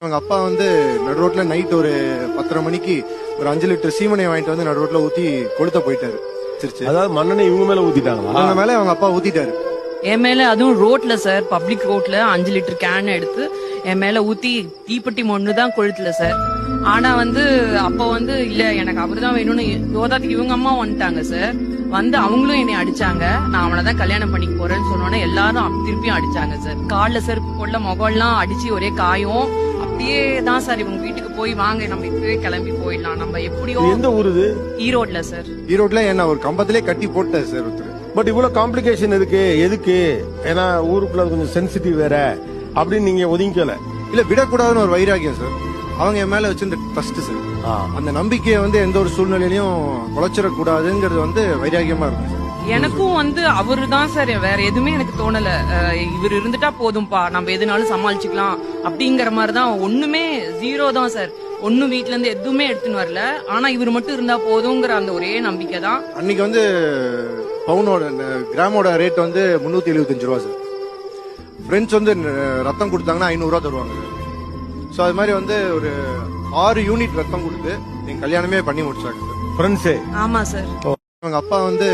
அவங்க அப்பா வந்து நடு ரோட்ல நைட் ஒரு 10:30 மணிக்கு ஒரு 5 லிட்டர் சீமனை வாங்கிட்டு வந்து நடு ரோட்ல ஊத்தி கொளுத்த போயிட்டாரு. சிரிச்சு அதாவது மண்ணெண்ணெய் இவங்க மேல ஊத்திட்டாங்களா? அவங்க மேல அவங்க அப்பா ஊத்திட்டாரு. என் மேல அதுவும் ரோட்ல சார், பப்ளிக் ரோட்ல 5 லிட்டர் கேன் எடுத்து என் மேல ஊத்தி தீப்பெட்டி ஒண்ணுதான் கொளுத்துல சார். ஆனா வந்து அப்ப வந்து இல்ல எனக்கு அவர்தான் வேணும்னு யோதாத்துக்கு இவங்க அம்மா வந்துட்டாங்க சார். வந்து அவங்களும் என்னை அடிச்சாங்க. நான் அவனதான் கல்யாணம் பண்ணிக்க போறேன்னு சொன்னோன்னே எல்லாரும் திருப்பியும் அடிச்சாங்க சார். கால்ல செருப்பு கொள்ள முகம்லாம் அடிச்சு ஒரே காயம். அப்படியே தான் சார் இவங்க வீட்டுக்கு போய் வாங்க நம்ம இப்பவே கிளம்பி போயிடலாம், நம்ம எப்படியோ. எந்த ஊரு இது? ஈரோட்ல சார். ஈரோட்ல என்ன ஒரு கம்பத்திலே கட்டி போட்டாரு சார் ஒருத்தர். பட் இவ்வளவு காம்ப்ளிகேஷன் இருக்கு எதுக்கு? ஏன்னா ஊருக்குள்ள கொஞ்சம் சென்சிட்டிவ் வேற அப்படின்னு நீங்க ஒதுங்கல. இல்ல விடக்கூடாதுன்னு ஒரு வைராகியம் சார். அவங்க என் மேல வச்சிருந்த ட்ரஸ்ட் சார். அந்த நம்பிக்கையை வந்து எந்த ஒரு சூழ்நிலையிலும் குலைச்சிடக்கூடாதுங்கிறது வந்து வைராகியமா இருக்கும் சார். எனக்கும் வந்து அவரு தான் சார், வேற எதுவுமே எனக்கு தோணல. இவர் இருந்துட்டா போதும்பா, நம்ம எதுனாலும் சமாளிச்சுக்கலாம் அப்படிங்கிற மாதிரிதான். ஒண்ணுமே ஜீரோ தான் சார். ஒன்னும் வீட்ல இருந்து எதுவுமே எடுத்துன்னு வரல. ஆனா இவர் மட்டும் இருந்தா போதுங்கிற அந்த ஒரே நம்பிக்கை தான். அன்னைக்கு வந்து பவுனோட கிராமோட ரேட் வந்து 375 ரூபா சார். ஃப்ரெண்ட்ஸ் வந்து ரத்தம் கொடுத்தாங்கன்னா 500 ரூபா தருவாங்க. சோ அது மாதிரி வந்து ஒரு 6 யூனிட் ரத்தம் கொடுத்து எங்க கல்யாணமே பண்ணி முடிச்சாங்க சார். ஃப்ரெண்ட்ஸே? ஆமா சார். அவங்க அப்பா வந்து